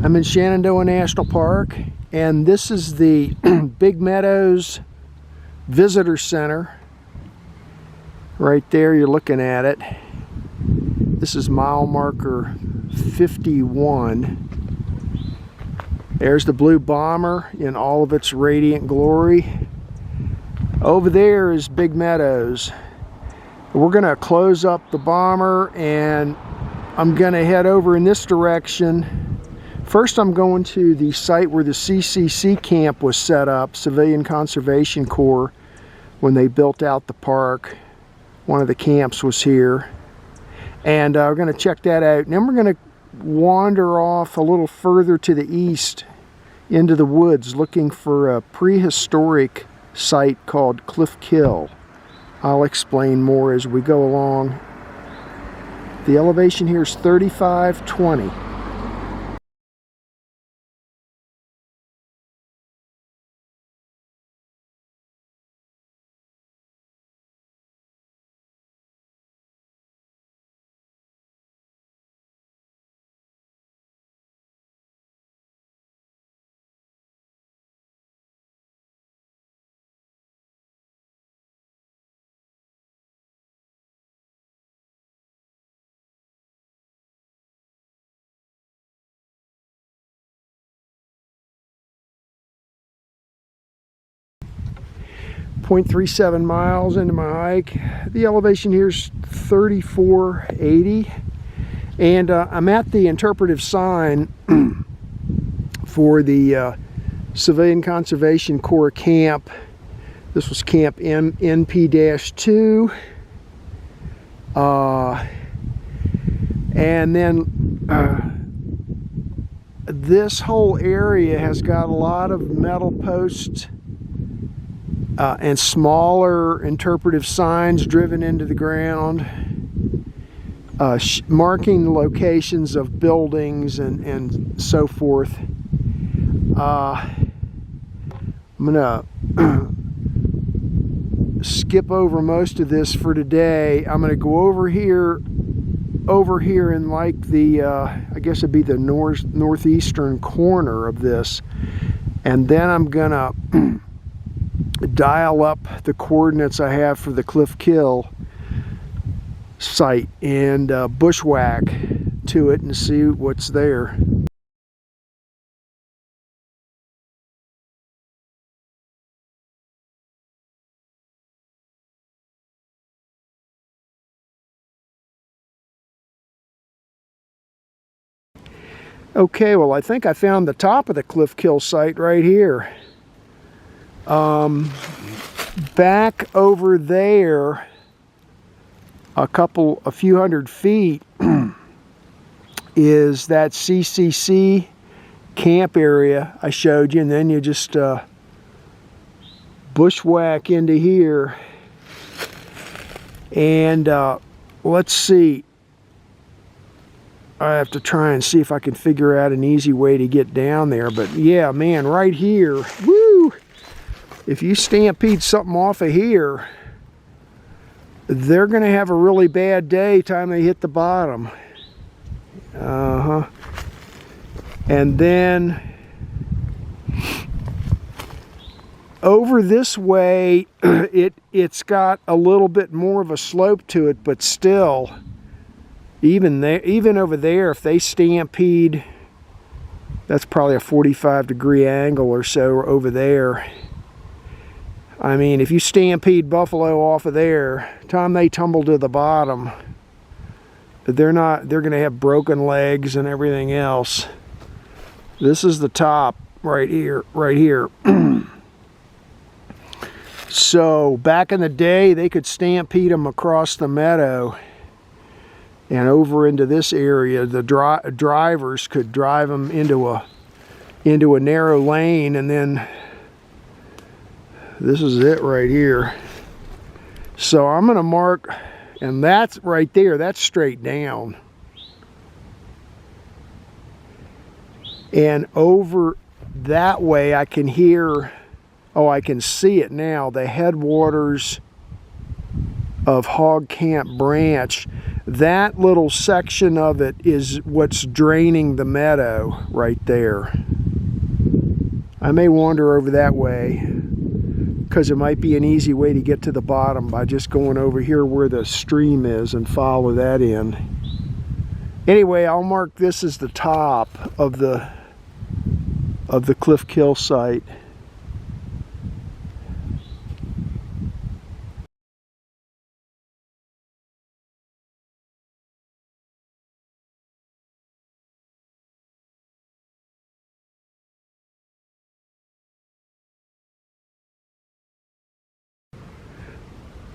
I'm in Shenandoah National Park, and this is the Big Meadows Visitor Center. Right there, you're looking at it. This is mile marker 51. There's the blue bomber in all of its radiant glory. Over there is Big Meadows. We're going to close up the bomber, and I'm going to head over in this direction. First, I'm going to the site where the CCC camp was set up, Civilian Conservation Corps, when they built out the park. One of the camps was here. And we're going to check that out. And then we're going to wander off a little further to the east into the woods looking for a prehistoric site called Cliff Kill. I'll explain more as we go along. The elevation here is 3520. .37 miles into my hike. The elevation here is 3480, and I'm at the interpretive sign for the Civilian Conservation Corps camp. This was Camp NP-2, and then this whole area has got a lot of metal posts and smaller interpretive signs driven into the ground, marking the locations of buildings and so forth. I'm gonna skip over most of this for today. I'm gonna go over here in like the I guess it'd be the northeastern corner of this, and then I'm gonna dial up the coordinates I have for the Cliff Kill site and bushwhack to it and see what's there. Okay, well, I think I found the top of the Cliff Kill site right here. Back over there a few hundred feet is that CCC camp area I showed you, and then you just bushwhack into here, and let's see, I have to try and see if I can figure out an easy way to get down there. But yeah, man, right here, woo! If you stampede something off of here, they're going to have a really bad day time they hit the bottom. And then over this way, it's got a little bit more of a slope to it, but still, even over there, if they stampede, that's probably a 45-degree angle or so over there. I mean, if you stampede buffalo off of there, time they tumble to the bottom, they're going to have broken legs and everything else. This is the top right here. So back in the day, they could stampede them across the meadow and over into this area. The drivers could drive them into a narrow lane, and then this is it right here. So I'm going to mark, and that's right there, that's straight down. And over that way I can hear, I can see it now, the headwaters of Hog Camp Branch. That little section of it is what's draining the meadow right there. I may wander over that way because it might be an easy way to get to the bottom by just going over here where the stream is and follow that in. Anyway, I'll mark this as the top of the cliff kill site.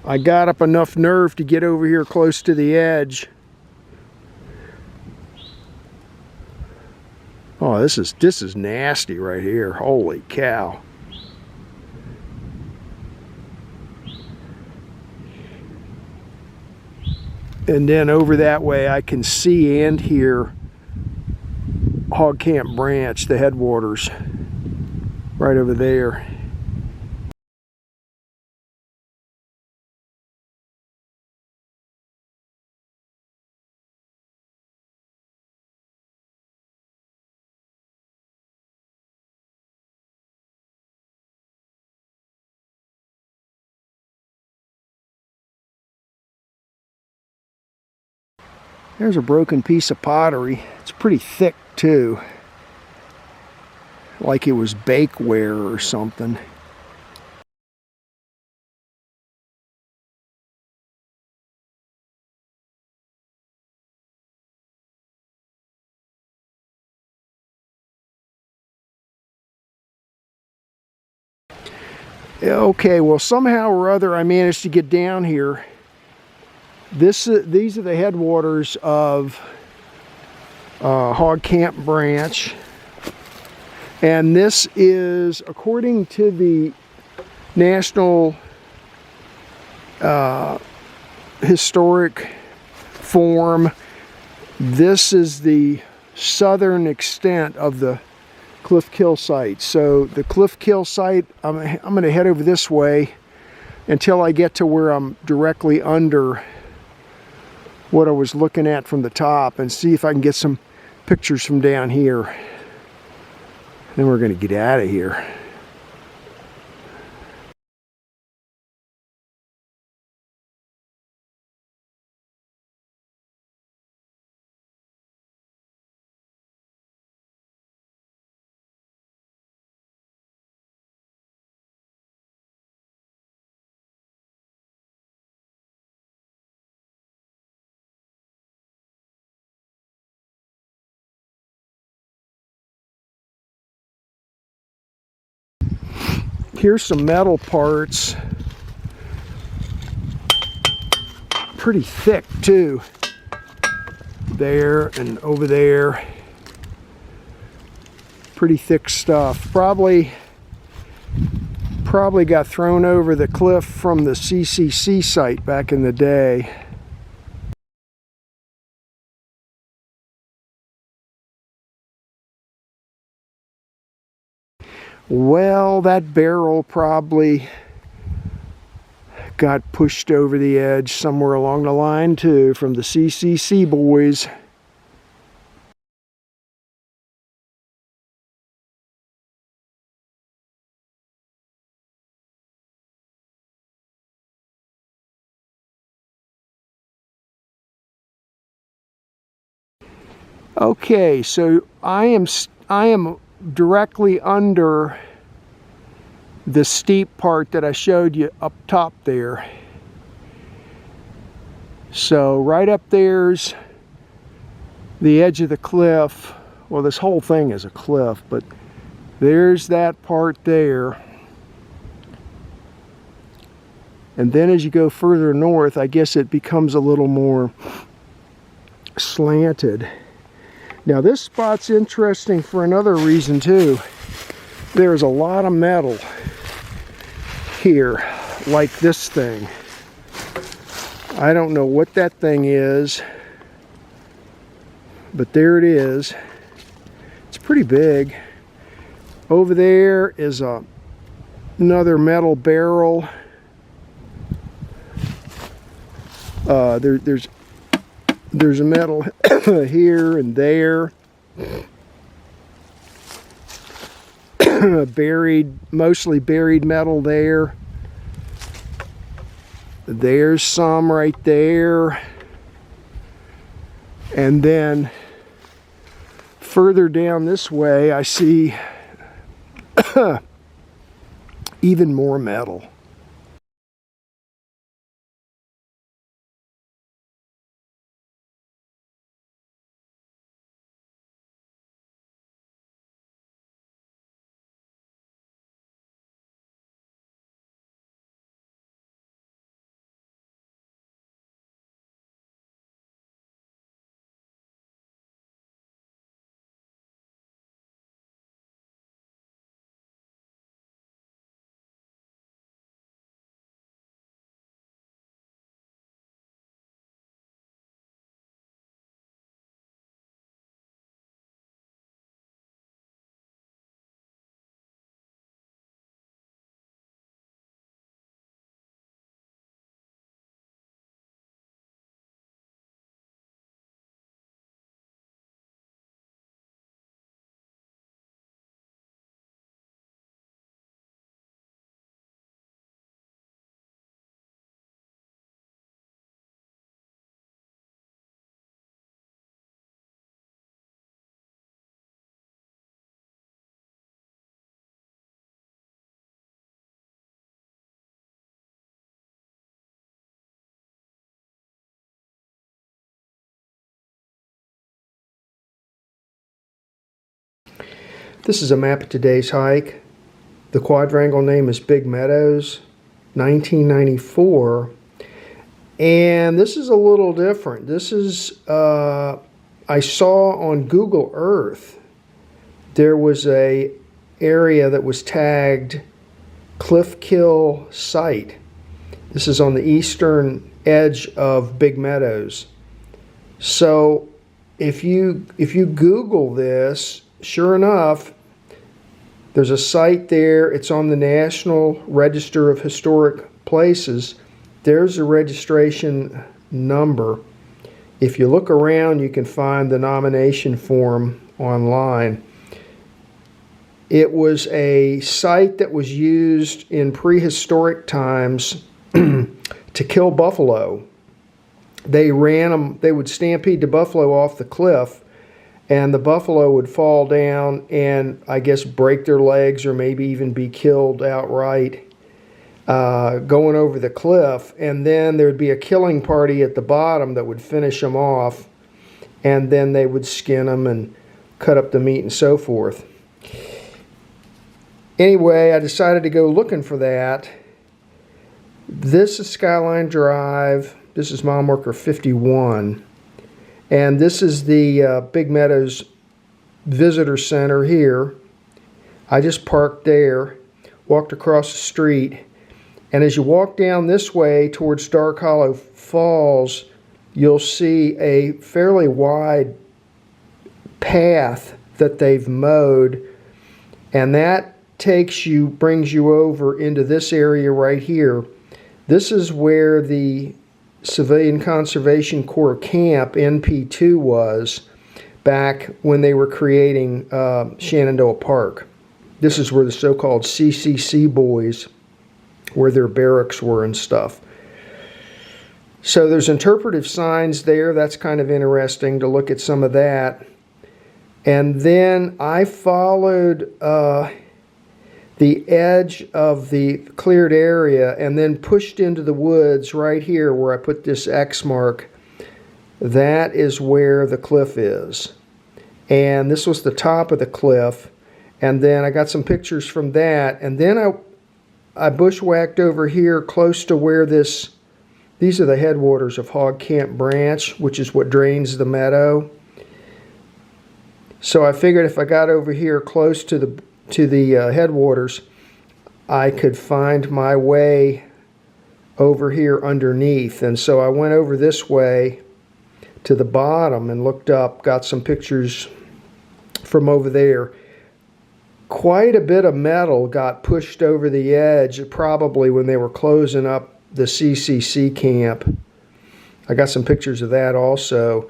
I got up enough nerve to get over here close to the edge. Oh, this is nasty right here. Holy cow. And then over that way I can see and hear Hog Camp Branch, the headwaters, right over there. There's a broken piece of pottery. It's pretty thick too. Like it was bakeware or something. Okay, well somehow or other I managed to get down here. These are the headwaters of Hog Camp Branch, and this is, according to the National Historic Form, this is the southern extent of the cliff kill site. So the cliff kill site, I'm going to head over this way until I get to where I'm directly under what I was looking at from the top and see if I can get some pictures from down here. Then we're going to get out of here. Here's some metal parts. Pretty thick too. There and over there. Pretty thick stuff. Probably got thrown over the cliff from the CCC site back in the day. Well, that barrel probably got pushed over the edge somewhere along the line too from the CCC boys. Okay, so I am directly under the steep part that I showed you up top there. So right up there's the edge of the cliff. Well, this whole thing is a cliff, but there's that part there. And then as you go further north, I guess it becomes a little more slanted. Now this spot's interesting for another reason too. There's a lot of metal here, like this thing. I don't know what that thing is, but there it is. It's pretty big. Over there is another metal barrel. There's There's a metal here and there. Mostly buried metal there. There's some right there. And then further down this way, I see even more metal. This is a map of today's hike. The quadrangle name is Big Meadows, 1994. And this is a little different. This is, I saw on Google Earth, there was a area that was tagged Cliff Kill Site. This is on the eastern edge of Big Meadows. So if you Google this, sure enough, there's a site there. It's on the National Register of Historic Places. There's a registration number. If you look around, you can find the nomination form online. It was a site that was used in prehistoric times to kill buffalo. They ran them, they would stampede the buffalo off the cliff, and the buffalo would fall down and I guess break their legs or maybe even be killed outright going over the cliff. And then there would be a killing party at the bottom that would finish them off, and then they would skin them and cut up the meat and so forth. Anyway, I decided to go looking for that. This is Skyline Drive. This is mile marker 51. And this is the Big Meadows Visitor Center here. I just parked there, walked across the street, and as you walk down this way towards Dark Hollow Falls, you'll see a fairly wide path that they've mowed, and that brings you over into this area right here. This is where the Civilian Conservation Corps Camp, NP2, was back when they were creating Shenandoah Park. This is where the so-called CCC boys, where their barracks were and stuff. So there's interpretive signs there. That's kind of interesting to look at some of that. And then I followed the edge of the cleared area and then pushed into the woods right here where I put this X mark. That is where the cliff is. And this was the top of the cliff. And then I got some pictures from that. And then I bushwhacked over here close to where these are the headwaters of Hog Camp Branch, which is what drains the meadow. So I figured if I got over here close to the headwaters, I could find my way over here underneath. And so I went over this way to the bottom and looked up, got some pictures from over there. Quite a bit of metal got pushed over the edge, probably when they were closing up the CCC camp. I got some pictures of that also.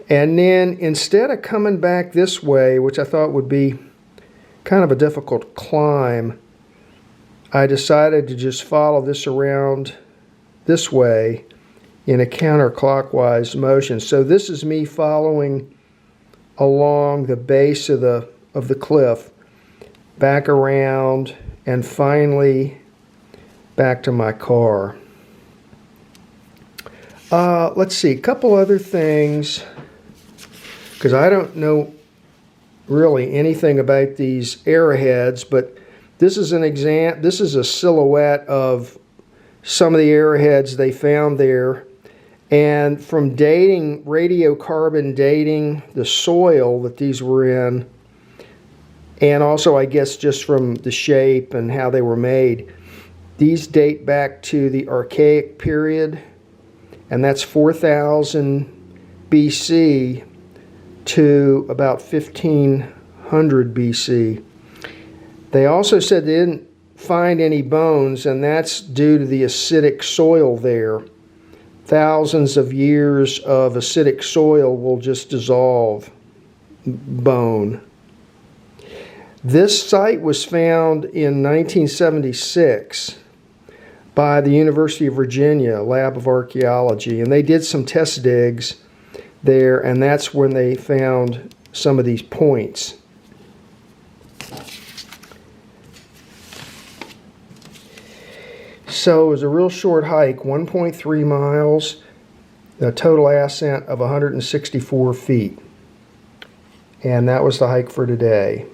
And then instead of coming back this way, which I thought would be kind of a difficult climb, I decided to just follow this around this way in a counterclockwise motion. So this is me following along the base of the cliff, back around, and finally back to my car. Let's see, a couple other things, because I don't know really anything about these arrowheads, but this is a silhouette of some of the arrowheads they found there. And from dating, radiocarbon dating the soil that these were in, and also I guess just from the shape and how they were made, these date back to the Archaic period, and that's 4000 BC to about 1500 BC. They also said they didn't find any bones, and that's due to the acidic soil there. Thousands of years of acidic soil will just dissolve bone. This site was found in 1976 by the University of Virginia Lab of Archaeology, and they did some test digs there, and that's when they found some of these points. So it was a real short hike, 1.3 miles, a total ascent of 164 feet. And that was the hike for today.